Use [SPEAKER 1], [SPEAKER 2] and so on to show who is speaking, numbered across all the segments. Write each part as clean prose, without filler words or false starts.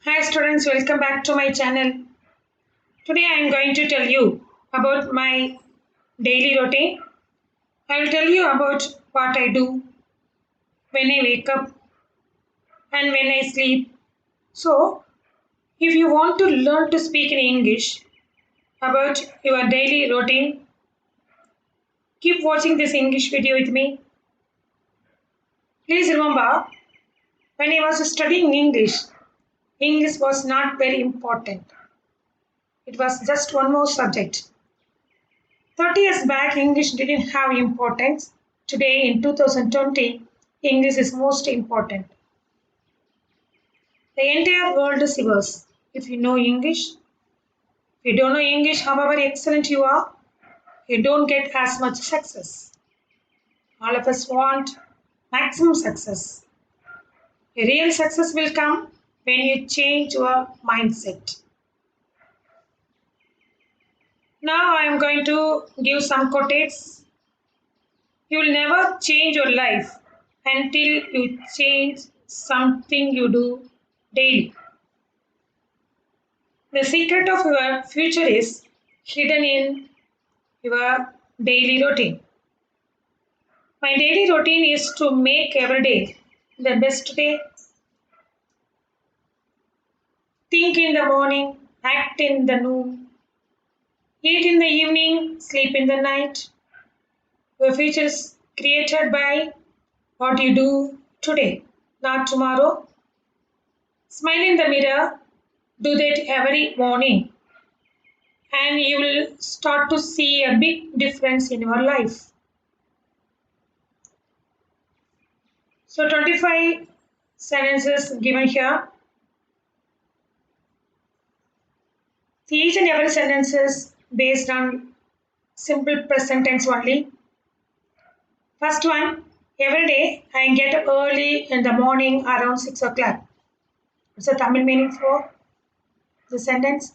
[SPEAKER 1] Hi students, welcome back to my channel. Today I am going to tell you about my daily routine. I will tell you about what I do when I wake up and when I sleep. So, if you want to learn to speak in English about your daily routine, keep watching this English video with me. Please remember, when I was studying English, English was not very important. It was just one more subject. 30 years back, English didn't have importance. Today, in 2020, English is most important. The entire world is yours. If you know English, if you don't know English, however excellent you are, you don't get as much success. All of us want maximum success. A real success will come when you change your mindset. Now I am going to give some quotes. You will never change your life until you change something you do daily. The secret of your future is hidden in your daily routine. My daily routine is to make every day the best day. Think in the morning, act in the noon, eat in the evening, sleep in the night. Your future is created by what you do today, not tomorrow. Smile in the mirror, do that every morning, and you will start to see a big difference in your life. So 25 sentences given here. Each and every sentence is based on simple present tense only. First one, every day I get early in the morning around 6 o'clock. What's the Tamil meaning for the sentence?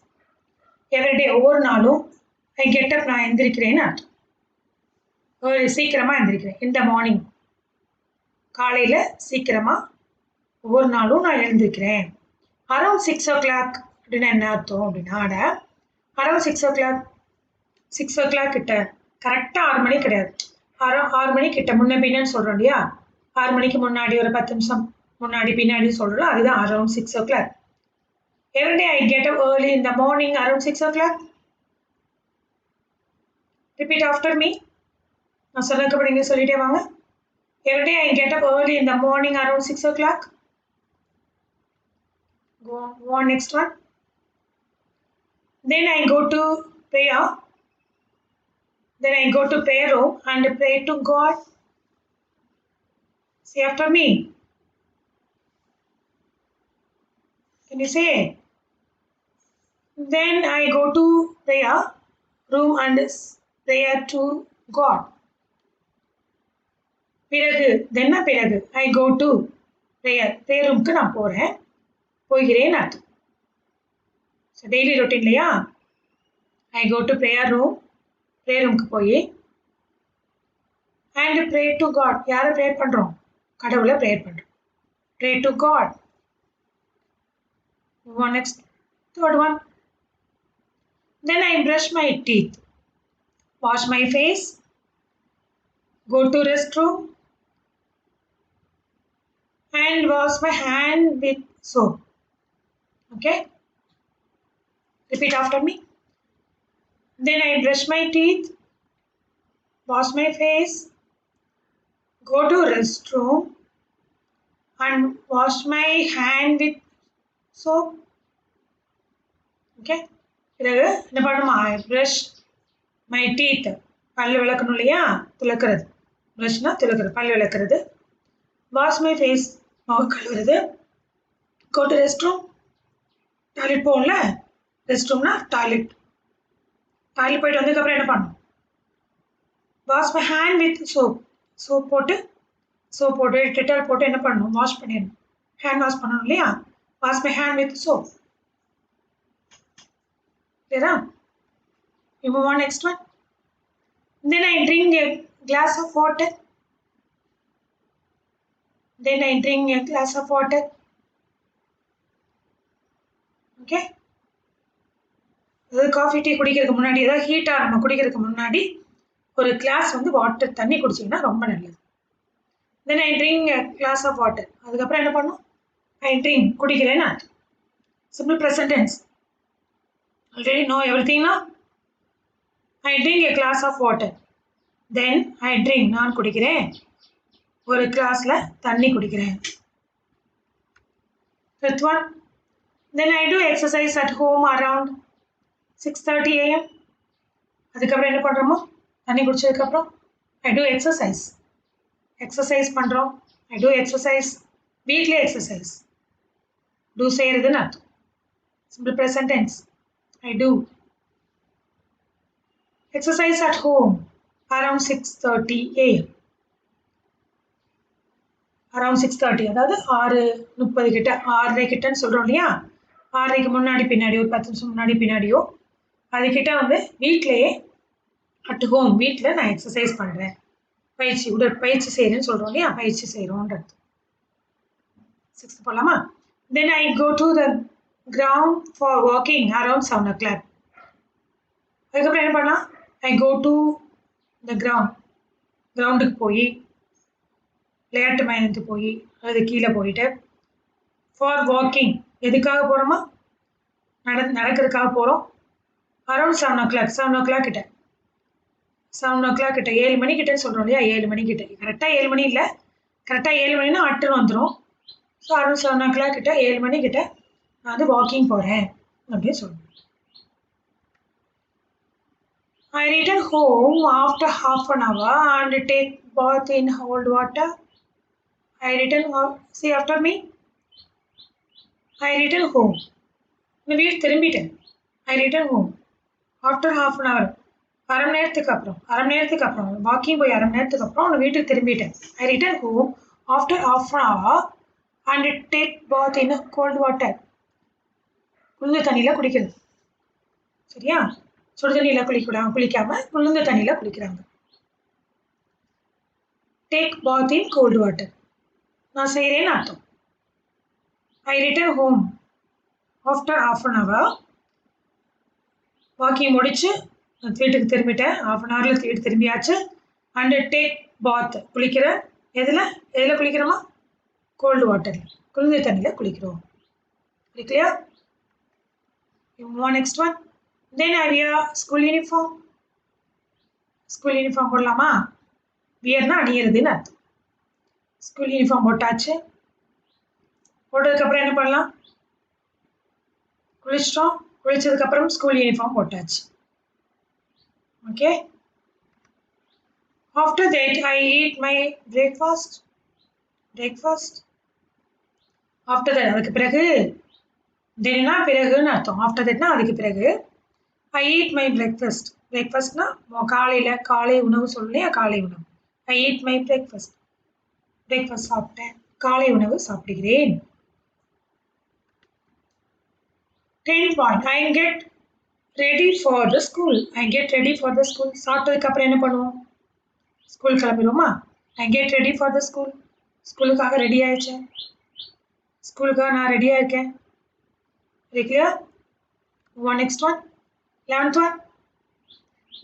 [SPEAKER 1] Every day ஒவ்வொரு நாளும் I get up நான் எந்திரிக்கிறேன் சீக்கிரமா எந்திரிக்கிறேன் in the morning. காலையில் சீக்கிரமா ஒவ்வொரு நாளும் நான் எழுந்திருக்கிறேன். Around 6 o'clock அப்படின்னா என்ன அர்த்தம் அப்படின்னா அரௌண்ட் 6 o'clock கிட்ட கரெக்டாக 6 மணி கிடையாது. 6 மணி கிட்ட முன்ன பின்னன்னு சொல்கிறோம் இல்லையா, 6 மணிக்கு முன்னாடி ஒரு 10 நிமிஷம் முன்னாடி பின்னாடி சொல்கிறோம், அதுதான் around 6 o'clock. Every day I get up early in the morning around 6 o'clock. Repeat after me. நான் சொன்னதுக்கப்புறம் நீங்கள் சொல்லிட்டே வாங்க. Every day I get up early in the morning around 6 o'clock. Go on next one. Then I go to prayer. Then I go to prayer room and pray to God. Say after me. Can you say? Then I go to prayer room and prayer to God. பிறகு தென்ன பிறகு I go to prayer ரூமுக்கு நான் போகிறேன் அர்த்தம். So daily routine இல்லையா, I go to prayer ரூமுக்கு போய் and pray to God. யாரை ப்ரேயர் பண்ணுறோம்? கடவுளை ப்ரேயர் பண்ணுறோம். Pray to God. Next, third one. Then I brush my teeth, wash my face, go to restroom and wash my hand with soap. Okay? Repeat after me. Then I brush my teeth, wash my face, go to restroom and wash my hand with soap. Okay? பிறகு என்ன பண்ணுமா? Brush my teeth, பல் விளக்கணும் இல்லையா, துளக்கிறது. ப்ரஷ்னா துளக்கிறது, பல் விளக்குறது. Wash my face, முகம் கழுவுறது. Go to restroom, toilet போகல, ரெஸ்ட் ரூம்னா டாய்லெட் போயிட்டு வந்ததுக்கப்புறம் என்ன பண்ணணும்? Wash my hand with soap போட்டு டெட்டால் போட்டு என்ன பண்ணணும்? வாஷ் பண்ணிடணும். ஹேண்ட் வாஷ் பண்ணணும் இல்லையா, wash my hand with soap. Clear? You move on next one. Then I drink a glass of water. Okay. அதாவது காஃபி டீ குடிக்கிறதுக்கு முன்னாடி, ஏதாவது ஹீட்டாக நம்ம குடிக்கிறதுக்கு முன்னாடி ஒரு கிளாஸ் வந்து வாட்டர் தண்ணி குடிச்சிங்கன்னா ரொம்ப நல்லது. Then I drink glass of water. அதுக்கப்புறம் என்ன பண்ணும்? ஐ ட்ரிங்க் குடிக்கிறேன்னு simple present tense. Already know எவ்ரிதிங்னா I drink a glass of water. Then I drink நான் குடிக்கிறேன், ஒரு கிளாஸில் தண்ணி குடிக்கிறேன். Fifth one, then I do exercise at home around 6:30 AM. அதுக்கப்புறம் என்ன பண்ணுறோமோ தண்ணி குடிச்சதுக்கப்புறம் ஐ டூ எக்ஸசைஸ் பண்ணுறோம். I do exercise, weekly exercise. Do செய்கிறதுன்னு அர்த்தம். Simple present tense. I do exercise at home around 6:30 AM. Around 6:30, அதாவது 6:30 கிட்ட, 6:30 கிட்டன்னு சொல்கிறோம் இல்லையா? 6:30க்கு முன்னாடி பின்னாடியோ, 10 நிமிஷம் முன்னாடி பின்னாடியோ அதுக்கிட்ட வந்து வீட்டிலேயே அட் ஹோம், வீட்டில் நான் எக்ஸசைஸ் பண்ணுறேன், உடற்பயிற்சி செய்கிறேன்னு சொல்கிறோம் இல்லையா? பயிற்சி செய்கிறோன்றது. 6th போகலாமா? Then I go to the ground for walking around 7 o'clock. அதுக்கப்புறம் என்ன பண்ணலாம்? ஐ கோ டு த கிரவுண்டுக்கு போய், விளையாட்டு மையத்துக்கு போய், அது கீழே போயிட்டு ஃபார் வாக்கிங், எதுக்காக போகிறோமா? நடக்கிறதுக்காக போகிறோம். அரௌண்ட் 7 o'clock, 7 o'clock கிட்ட, 7 o'clock கிட்ட, 7 மணிக்கிட்டன்னு சொல்கிறோம் இல்லையா? 7 மணிக்கிட்ட, கரெக்டாக 7 மணி இல்லை, கரெக்டாக 7 மணினா அட்டுன்னு வந்துடும். ஸோ அரௌண்ட் 7 o'clock கிட்ட, 7 மணிக்கிட்ட நான் வந்து வாக்கிங் போகிறேன் அப்படின்னு சொல்லுவேன். I return home after half an hour and take bath in cold water. I return home. See after me. I return home. நான் வீடு திரும்பிட்டேன். I return home after half an hour. அரை மணி நேரத்துக்கு அப்புறம் வாக்கிங் போய் அரை மணி நேரத்துக்கு அப்புறம் நான் வீட்டுக்கு திரும்பிட்டேன். I return home after half an hour and take bath in cold water. குளிர்ந்த தண்ணியில் குளிக்கிறது. சரியா? சுடு தண்ணியில் குளிக்காம குளிர்ந்த தண்ணியில் குளிக்கிறாங்க. Take bath in cold water, நான் செய்கிறேன்னு அர்த்தம். I return home after half an hour. Walking முடிச்சு வீட்டுக்கு திரும்பிட்டேன். half an hourல வீட்டு திரும்பியாச்சு. அண்ட் டேக் பாத், குளிக்கிறேன். எதில் குளிக்கிறோமா? கோல்டு வாட்டரில், குளிர்ந்த தண்ணியில் குளிக்கிறோம். இல்லையா? Next one. தென் ஐ wear school uniform. School uniform போடலாமா? வியர்னா அணியிறதுன்னு அர்த்தம். ஸ்கூல் யூனிஃபார்ம் போட்டாச்சு. போட்டதுக்கப்புறம் என்ன பண்ணலாம்? குளிச்சிட்டோம். குளிச்சதுக்கப்புறம் ஸ்கூல் யூனிஃபார்ம் போட்டாச்சு. Okay. After that I eat my breakfast. After that, அதுக்கு பிறகு. தென்னா பிறகுன்னு அர்த்தம். ஆஃப்டர் தட்னா அதுக்கு பிறகு. I eat my breakfast. பிரேக்ஃபாஸ்ட்னா காலை உணவு சொல்லலையா? காலை உணவு. I eat my breakfast. Breakfast சாப்பிட்டேன், காலை உணவு சாப்பிடுகிறேன். 10th point. I get ready for the school. சாப்பிட்டதுக்கு அப்புறம் என்ன பண்ணுவோம்? ஸ்கூல் கிளம்பிடுவோமா? I get ready for the school. ஸ்கூலுக்காக ரெடி ஆயிடுச்சேன், ஸ்கூலுக்காக நான் ரெடியாக இருக்கேன். இல்லையா? Next one. 11th one.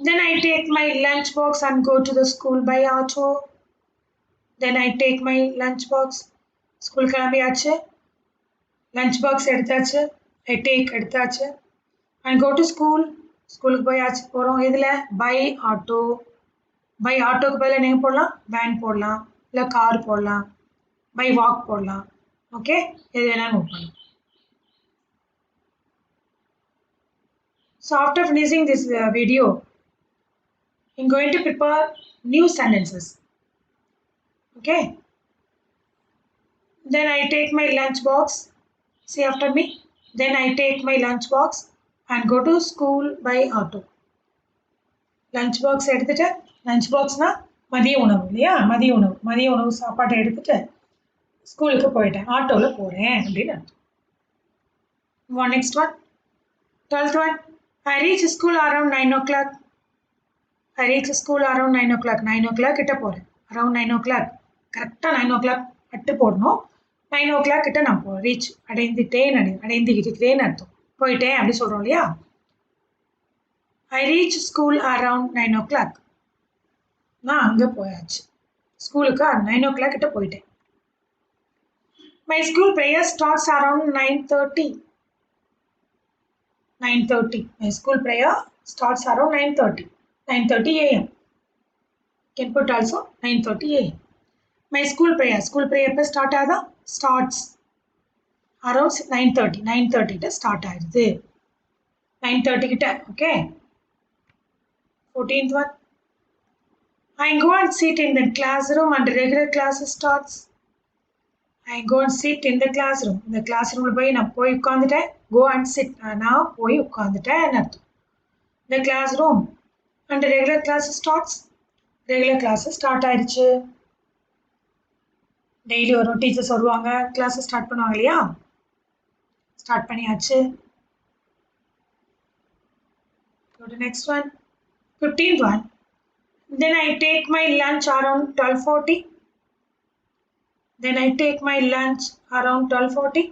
[SPEAKER 1] Then I take my lunch box and go to the school by auto. School கிளம்பியாச்சு, லஞ்ச் பாக்ஸ் எடுத்தாச்சு, ஐ டேக் எடுத்தாச்சு, அண்ட் கோ டு ஸ்கூலுக்கு போயாச்சு. போகிறோம் இதில் பை ஆட்டோ. பை ஆட்டோக்கு பதில் நீங்கள் போடலாம், வேன் போடலாம், இல்லை கார் போடலாம், பை வாக் போடலாம். ஓகே, எது வேணாலும் நோட் பண்ணலாம். So after finishing this video, I'm going to prepare new sentences. Okay. Then I take my lunch box. Say after me. Then I take my lunch box and go to school by auto. Lunch box எடுத்துட்டு, lunch boxனா மதிய உணவு இல்லையா? மதிய உணவு சாப்பாட்டை எடுத்துட்டு ஸ்கூலுக்கு போயிட்டேன், ஆட்டோவில் போகிறேன் அப்படின்னு அர்த்தம். Next one. 12th one. I reach school around 9 o'clock. 9 o'clock கிட்ட போகிறேன். அரவுண்ட் 9 o'clock, கரெக்டாக 9 o'clock அட்டு போடணும். 9 o'clock கிட்ட நான் ரீச் அடைந்துகிட்டேன்னு அர்த்தம். போயிட்டேன் அப்படி சொல்கிறோம் இல்லையா. I reach school around 9 o'clock. நான் அங்கே போயாச்சு, ஸ்கூலுக்கு 9 o'clock கிட்ட போயிட்டேன். My school prayer starts around 9:30. 9:30. My school prayer starts around 9:30. 9:30 a.m. Can put also 9:30 a.m. My school prayer எப்போ ஸ்டார்ட் ஆகுதா, ஸ்டார்ட்ஸ் அரௌண்ட் 9:30. 9:30 கிட்ட ஸ்டார்ட் ஆயிடுது, 9:30 கிட்ட. Okay. 14th one. I go and sit in the classroom and regular class starts. I go and sit in the classroom. இந்த class ரூமில் போய் நான் போய் உட்காந்துட்டேன். Go and sit, நான் போய் உட்காந்துட்டேன் அர்த்தம். The classroom and regular class starts. Regular class start ஆயிடுச்சு. டெய்லி வரும் டீச்சர்ஸ் வருவாங்க, கிளாஸ் ஸ்டார்ட் பண்ணுவாங்க இல்லையா, ஸ்டார்ட் பண்ணியாச்சு. Next one, 15th one. Then I take my lunch around 12:40. Then I take my lunch around 12:40.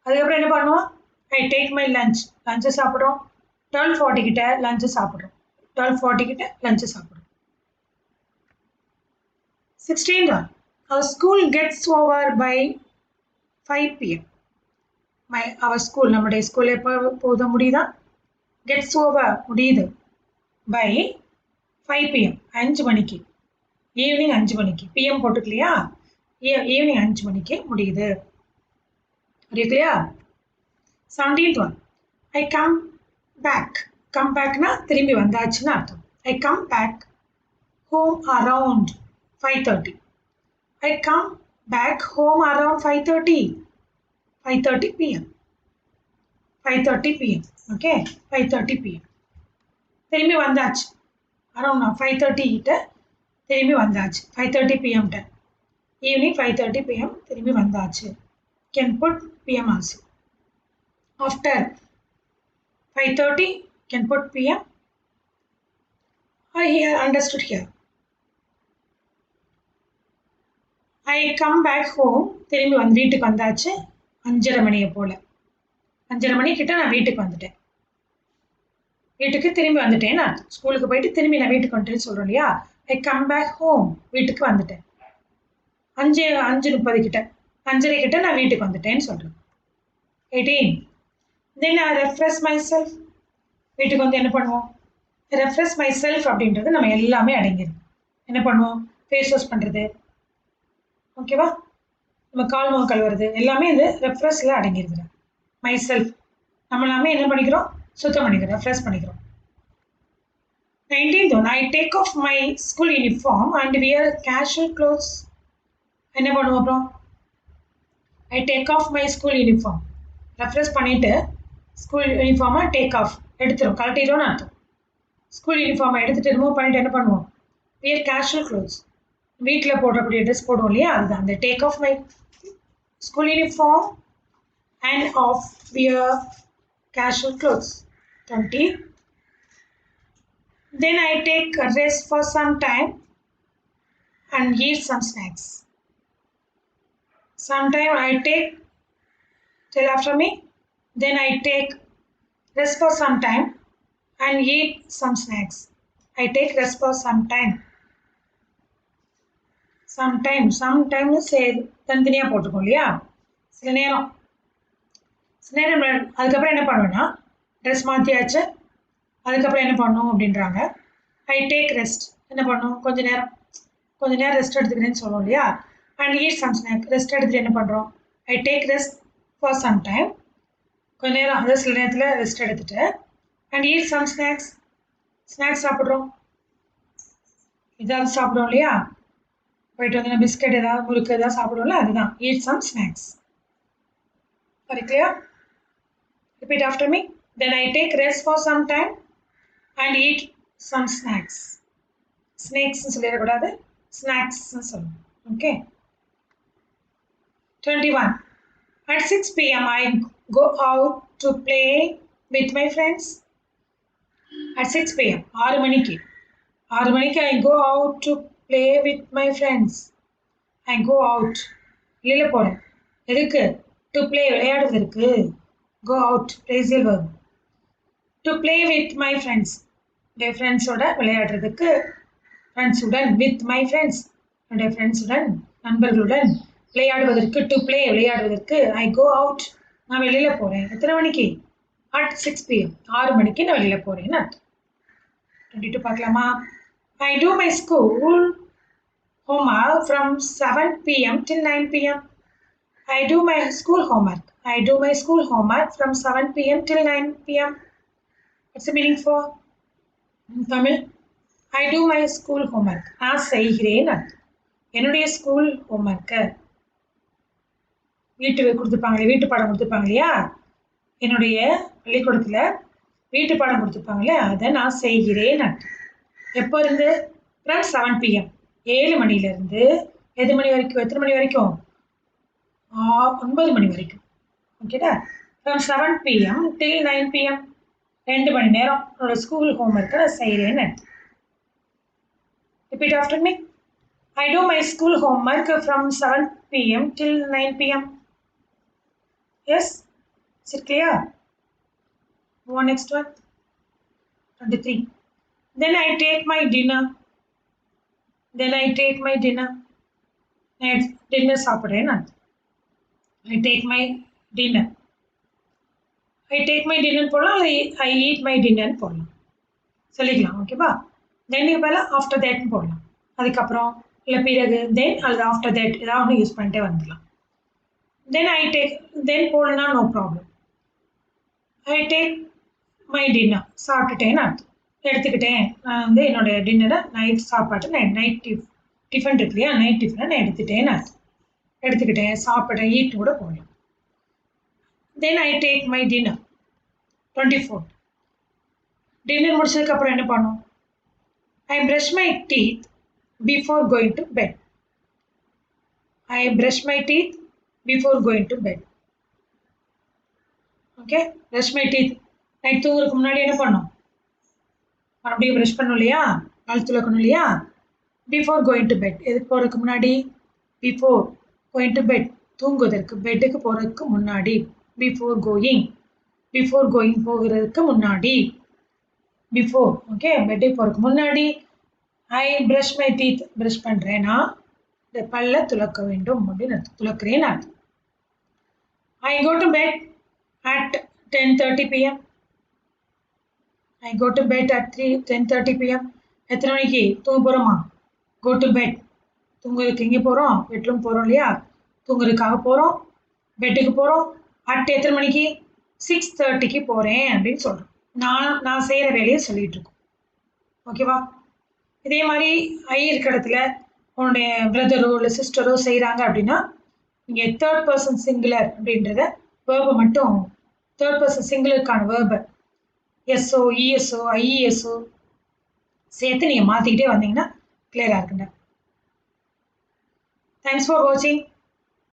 [SPEAKER 1] அதுக்கப்புறம் என்ன பண்ணுவோம், ஐ டேக் மை லஞ்சு சாப்பிட்றோம். 12:40 கிட்ட லஞ்சு சாப்பிட்றோம். 12:40 கிட்ட லஞ்சு சாப்பிட்றோம். 16th one. Our school gets over by 5 p.m. Our school, நம்முடைய school எப்போ போத முடியுதா, கெட்ஸ் ஓவர் முடியுது பை 5 p.m. 5 மணிக்கு, ஈவினிங் 5 மணிக்கு. பிஎம் போட்டுக்கலையா, ஈவினிங் 5 மணிக்கு முடியுது. புரியுதுலையா. 17th one. I come back. Come பேக்னா திரும்பி வந்தாச்சுன்னு அர்த்தம். I come back home around 5:30. I come back home around 5:30. 5:30 p.m. 5:30 p.m. Okay, 5:30 p.m. திரும்பி வந்தாச்சு அரௌண்ட் 5:30 கிட்ட திரும்பி வந்தாச்சு. 5:30 p.m. Evening 5:30 p.m. திரும்பி வந்தாச்சு. Can put p.m. also. After 5:30 can put p.m. or here understood here. I come back home. திரும்பி வீட்டுக்கு வந்தாச்சு 5:30 மணியை போல. 5:30 மணி கிட்ட நான் வீட்டுக்கு வந்துட்டேன். வீட்டுக்கு திரும்பி வந்துட்டேன்னு அர்த்தம். ஸ்கூலுக்கு போயிட்டு திரும்பி நான் வீட்டுக்கு வந்துட்டேன்னு சொல்கிறோம் இல்லையா. ஐ கம் பேக் ஹோம், வீட்டுக்கு வந்துட்டேன். 5:30 கிட்ட, 5:30 கிட்ட நான் வீட்டுக்கு வந்துட்டேன்னு சொல்கிறேன். 18. Then I refresh myself. வீட்டுக்கு வந்து என்ன பண்ணுவோம், ரெஃப்ரெஷ் மை செல்ஃப் அப்படின்றது நம்ம எல்லாமே அடங்கிடும். என்ன பண்ணுவோம், ஃபேஸ் வாஷ் பண்ணுறது, ஓகேவா, நம்ம கால் முகம் கழுவுறது எல்லாமே இது ரெஃப்ரெஷில் அடங்கிடுது. மை செல்ஃப் நம்ம எல்லாமே என்ன பண்ணிக்கிறோம், சுத்தம் பண்ணிக்கிறோம், ரெஃப்ரெஷ் பண்ணிக்கிறோம். 19th one. I take off my school uniform and wear casual clothes. என்ன பண்ணுவோம் அப்புறம், I take off my school uniform, refresh பண்ணிவிட்டு ஸ்கூல் யூனிஃபார்மை டேக் ஆஃப் எடுத்துரும், கழட்டிடும்னு அர்த்தம். ஸ்கூல் யூனிஃபார்மை எடுத்துகிட்டு ரிமூவ் பண்ணிவிட்டு என்ன பண்ணுவோம், வியர் கேஷுவல் க்ளோத்ஸ், வீட்டில் போடுறக்கூடிய ட்ரெஸ் போடுவோம் இல்லையா, அதுதான் அந்த take off my school uniform and half wear casual clothes. 20. Then I take a rest for some time and eat some snacks. Sometime I take, tell after me. Then I take rest for some time and eat some snacks. I take rest for some time. Sometime say தனித்தனியாக போட்டுக்கோம் இல்லையா, சில நேரம் அதுக்கப்புறம் என்ன பண்ணுவேன்னா dress மாற்றியாச்சு, அதுக்கப்புறம் என்ன பண்ணணும் அப்படின்றாங்க. ஐ டேக் ரெஸ்ட், என்ன பண்ணணும், கொஞ்ச நேரம் ரெஸ்ட் எடுத்துக்கிறேன்னு சொல்லுவோம் இல்லையா. And eat some snack, rest எடுத்துகிட்டு என்ன பண்ணுறோம், I take rest for some time, கொஞ்ச நேரம் அதாவது சில நேரத்தில் ரெஸ்ட் எடுத்துகிட்டு. அண்ட் ஈட் சம் ஸ்நாக்ஸ் சாப்பிட்றோம், ஏதாவது சாப்பிடுவோம் இல்லையா, போயிட்டு வந்து பிஸ்கட் ஏதாவது முறுக்கு ஏதாவது சாப்பிடுவோம்ல, அதுதான் eat some snacks. Very clear. Repeat after me. Then I take rest for some time and eat some snacks. Snakes சொல்லிடக்கூடாது, snacks சொல்லணும். Okay. 21. At 6 p.m. I go out to play with my friends. At 6 p.m. 6 மணிக்கு I go out to play with my friends. I go out, வெளியில் போகிறேன், எதுக்கு, to play விளையாடுவதற்கு. go out phrasal verb. To play with my friends. என்னுடைய ஃப்ரெண்ட்ஸோட விளையாடுறதுக்கு ஃப்ரெண்ட்ஸுடன் with my friends என்னுடைய ஃப்ரெண்ட்ஸுடன் நண்பர்களுடன் விளையாடுவதற்கு டு பிளே விளையாடுவதற்கு ஐ கோ அவுட் நான் வெளியில் போகிறேன் எத்தனை மணிக்கு அட் 6 PM 6 மணிக்கு நான் வெளியில் போகிறேன்னு அர்த்தம் 22 பார்க்கலாமா I do my school homework from 7 PM till 9 PM. I do my school homework. I do my school homework from 7 PM till 9 PM. What's the meaning for? In Tamil, I do my school homework. நான் செய்கிறேன் என்னுடைய school ஹோம்ஒர்க்கை வீட்டு பாடம் கொடுத்துருப்பாங்க இல்லையா என்னுடைய பள்ளிக்கூடத்தில் வீட்டு பாடம் கொடுத்துருப்பாங்களே அதை நான் செய்கிறேன் எப்போ இருந்து ஃப்ரம் 7 PM 7 மணிலேருந்து எது மணி வரைக்கும் எத்தனை மணி வரைக்கும் 9 மணி வரைக்கும் ஓகேடா ஃப்ரம் 7 PM till 9 PM 2 மணி நேரம் என்னோட ஸ்கூல் ஹோம்ஒர்க்கை நான் செய்கிறேன்னு repeat after me I do my school homework from 7 PM till 9 PM. Yes? Is it clear? Go on next one. 23. Then I take my dinner. Dinner சாப்பிட்றேன் நான் I take my dinner போடலாம் I eat my dinner போடலாம் சொல்லிக்கலாம் ஓகேவா தென்னுக்கு மேலே after தேட்னு போடலாம் அதுக்கப்புறம் இல்லை பிறகு தென் அல்லது ஆஃப்டர் தேட் ஏதாவது ஒன்று யூஸ் பண்ணிட்டே வந்துடலாம் தென் போடலன்னா no problem I take my dinner சாப்பிட்டுட்டேன்னு அர்த்தம் எடுத்துக்கிட்டேன் நான் வந்து என்னோடய டின்னரை நைட் சாப்பாட்டு நைட் டிஃபன் இருக்கு இல்லையா நைட் டிஃபனை நான் எடுத்துட்டேன்னு அர்த்தம் எடுத்துக்கிட்டேன் சாப்பிட்டேன் ஈட்டு கூட போடலாம் then I take my dinner 24 dinner முடிச்சதுக்கப்புறம் என்ன பண்ணும் I brush my teeth before going to bed. I brush my teeth before going to bed. Okay? Brush my teeth. Night தூங்குறதுக்கு முன்னாடி என்ன பண்ணோம் மறுபடியும் ப்ரஷ் பண்ணணும் இல்லையா பல் துலக்கணும் இல்லையா பிஃபோர் கோயிங் டு பெட் எதுக்கு போகிறதுக்கு முன்னாடி பிஃபோர் கோயிங் டு பெட் தூங்குவதற்கு பெட்டுக்கு போகிறதுக்கு முன்னாடி பிஃபோர் கோயிங் போகிறதுக்கு முன்னாடி பிஃபோர் ஓகே பெட்டுக்கு போகிறதுக்கு முன்னாடி I brush my teeth brush பண்ணுறேன்னா இந்த பல்ல துலக்க வேண்டும் அப்படின்னு அர்த்தம் துலக்கிறேன்னு அர்த்தம் I go to bed at 10:30 PM. I go to bed at 10:30 PM. எத்தனை மணிக்கு தூங்க போகிறோமா கோ டு பெட் தூங்குறதுக்கு எங்கே போகிறோம் பெட்ரூம் போகிறோம் இல்லையா தூங்குறதுக்காக போகிறோம் பெட்டுக்கு போகிறோம் அட் எத்தனை மணிக்கு 6:30 போகிறேன் அப்படின்னு சொல்கிறோம் நான் செய்கிற வேலையை சொல்லிகிட்டு இருக்கோம் ஓகேவா இதே மாதிரி ஐ இருக்கிற இடத்துல உன்னுடைய பிரதரோ இல்லை சிஸ்டரோ செய்கிறாங்க அப்படின்னா நீங்கள் தேர்ட் பர்சன் சிங்குலர் அப்படின்றத வேர்பை மட்டும் தேர்ட் பர்சன் சிங்குலருக்கான வேர்பை எஸ்ஓ இஎஸ்ஓ ஐஇஎஸ்ஓ சேர்த்து நீங்கள் மாற்றிக்கிட்டே வந்தீங்கன்னா கிளியராக இருக்குங்க தேங்க்ஸ் ஃபார் வாட்சிங்